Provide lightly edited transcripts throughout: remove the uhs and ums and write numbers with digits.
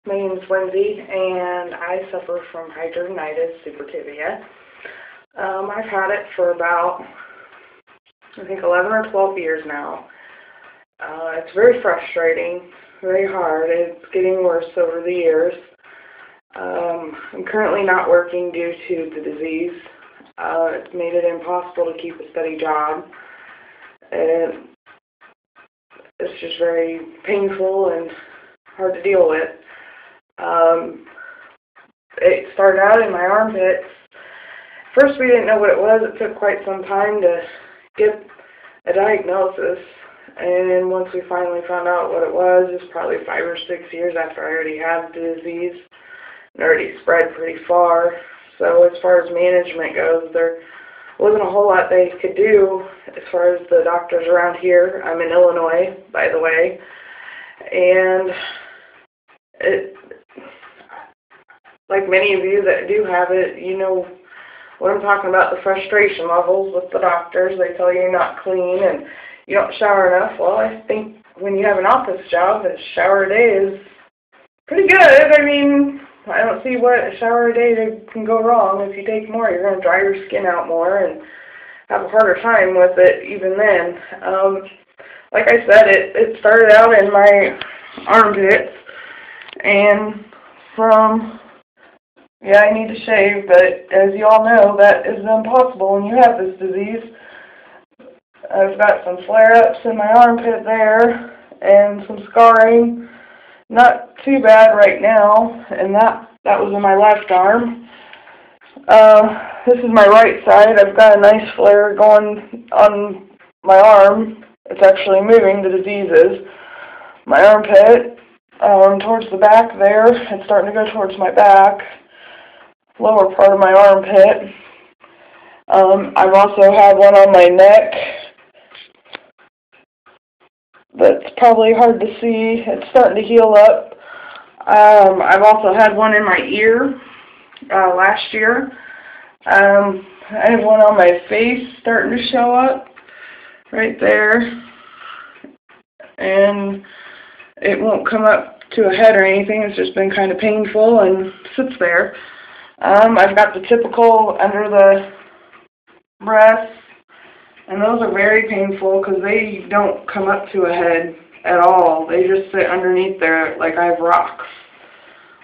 My name is Lindsay, and I suffer from hidradenitis, supprativia. I've had it for about, I think, 11 or 12 years now. It's very frustrating, very hard. It's getting worse over the years. I'm currently not working due to the disease. It's made it impossible to keep a steady job. And it's just very painful and hard to deal with. It started out in my armpits. First, we didn't know what it was. It took quite some time to get a diagnosis. And once we finally found out what it was probably 5 or 6 years after I already had the disease. It already spread pretty far. So as far as management goes, there wasn't a whole lot they could do as far as the doctors around here. I'm in Illinois, by the way. And like many of you that do have it, you know what I'm talking about, the frustration levels with the doctors. They tell you you're not clean and you don't shower enough. Well, I think when you have an office job, a shower a day is pretty good. I mean, I don't see what a shower a day can go wrong. If you take more, you're going to dry your skin out more and have a harder time with it even then. Like I said, it started out in my armpits, and I need to shave, but as you all know, that is impossible when you have this disease. I've got some flare-ups in my armpit there and some scarring. Not too bad right now, and that was in my left arm. This is my right side. I've got a nice flare going on my arm. It's actually moving, the disease is. My armpit, towards the back there, it's starting to go towards my back, lower part of my armpit. I've also had one on my neck. That's probably hard to see. It's starting to heal up. I've also had one in my ear last year. I have one on my face starting to show up right there. And it won't come up to a head or anything. It's just been kind of painful and sits there. I've got the typical under the breasts, and those are very painful because they don't come up to a head at all. They just sit underneath there like I have rocks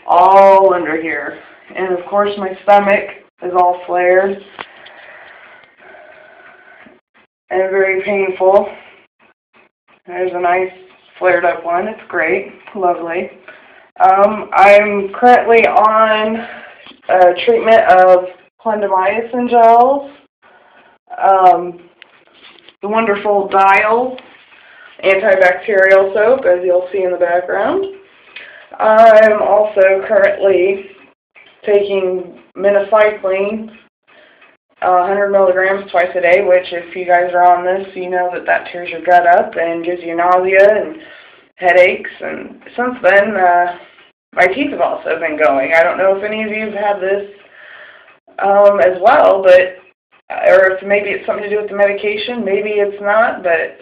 all under here. And of course my stomach is all flared and very painful. There's a nice flared up one. It's great. Lovely. I'm currently on treatment of clindamycin gels, the wonderful Dial antibacterial soap, as you'll see in the background. I'm also currently taking minocycline, 100 milligrams twice a day, which if you guys are on this, you know that tears your gut up and gives you nausea and headaches. And since then, my teeth have also been going. I don't know if any of you have had this as well, but or if maybe it's something to do with the medication. Maybe it's not, but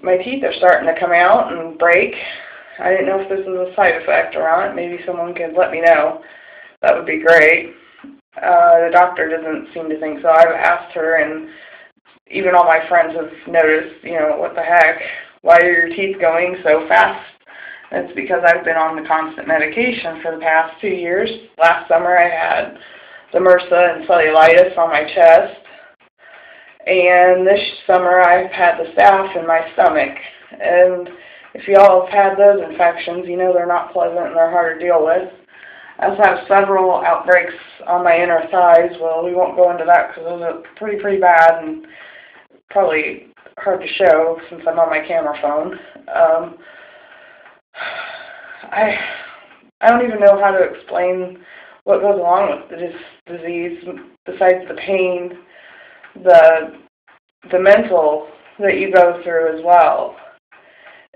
my teeth are starting to come out and break. I didn't know if this was a side effect or not. Maybe someone could let me know. That would be great. The doctor doesn't seem to think so. I've asked her, and even all my friends have noticed, what the heck? Why are your teeth going so fast? It's because I've been on the constant medication for the past 2 years. Last summer I had the MRSA and cellulitis on my chest. And this summer I've had the staph in my stomach. And if you all have had those infections, you know they're not pleasant and they're hard to deal with. I also have several outbreaks on my inner thighs. Well, we won't go into that because those are pretty bad and probably hard to show since I'm on my camera phone. I don't even know how to explain what goes along with this disease besides the pain, the mental that you go through as well.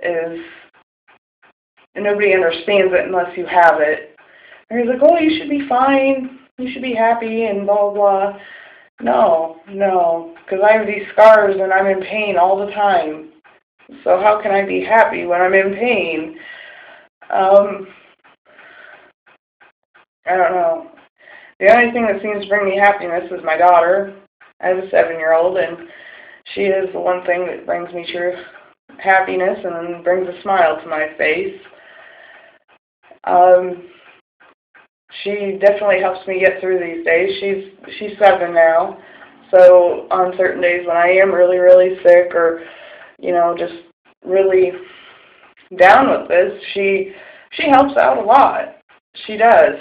And nobody understands it unless you have it. And he's like, oh, you should be fine, you should be happy, and blah, blah. No, because I have these scars and I'm in pain all the time. So how can I be happy when I'm in pain? I don't know. The only thing that seems to bring me happiness is my daughter. I have a 7-year-old, and she is the one thing that brings me true happiness and brings a smile to my face. She definitely helps me get through these days. She's 7 now, so on certain days when I am really, really sick or, just really down with this, she helps out a lot. She does.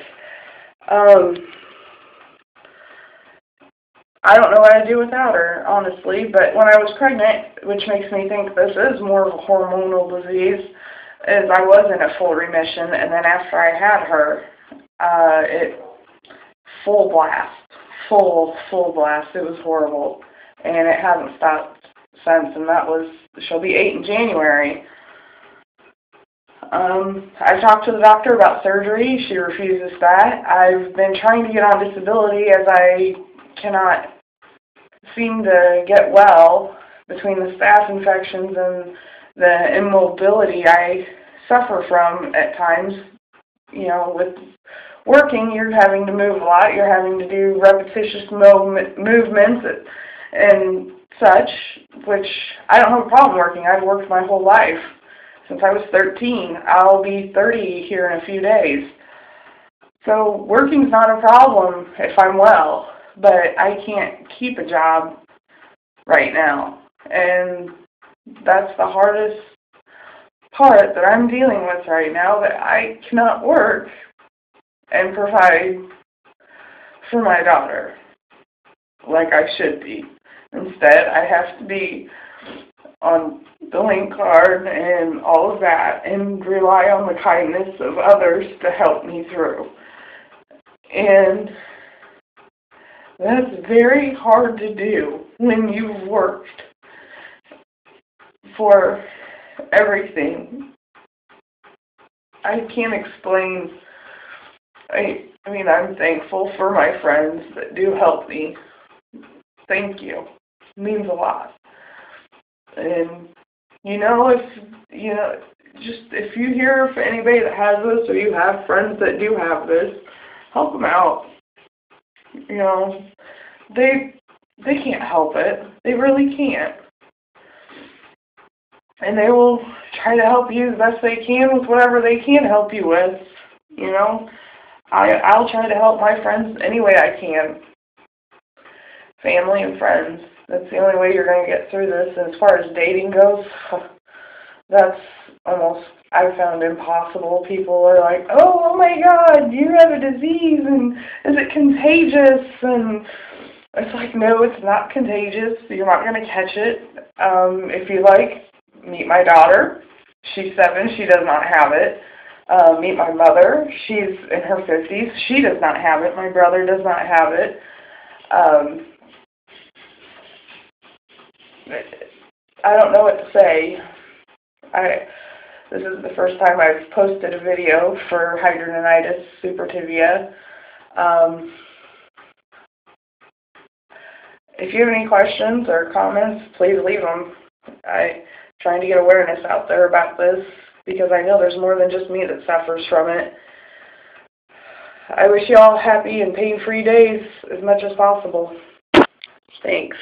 I don't know what I'd do without her, honestly, but when I was pregnant, which makes me think this is more of a hormonal disease, is I was in a full remission, and then after I had her, it full blast, full blast. It was horrible, and it hasn't stopped since, and she'll be 8 in January. I talked to the doctor about surgery. She refuses that. I've been trying to get on disability as I cannot seem to get well between the staph infections and the immobility I suffer from at times. With working, you're having to move a lot. You're having to do repetitious movements and such, which I don't have a problem working. I've worked my whole life. Since I was 13, I'll be 30 here in a few days. So working's not a problem if I'm well, but I can't keep a job right now. And that's the hardest part that I'm dealing with right now, that I cannot work and provide for my daughter like I should be. Instead, I have to be on the link card and all of that and rely on the kindness of others to help me through. And that's very hard to do when you've worked for everything. I can't explain. I mean, I'm thankful for my friends that do help me. Thank you. It means a lot. And, if you hear of anybody that has this, or you have friends that do have this, help them out. They can't help it. They really can't. And they will try to help you the best they can with whatever they can help you with. I'll try to help my friends any way I can. Family and friends. That's the only way you're going to get through this. And as far as dating goes, that's almost, I've found, impossible. People are like, oh my God, you have a disease, and is it contagious? And it's like, no, it's not contagious. You're not going to catch it. If you like, meet my daughter. She's 7. She does not have it. Meet my mother. She's in her 50s. She does not have it. My brother does not have it. I don't know what to say. This is the first time I've posted a video for Hidradenitis, supprativia. If you have any questions or comments, please leave them. I'm trying to get awareness out there about this because I know there's more than just me that suffers from it. I wish you all happy and pain-free days as much as possible. Thanks.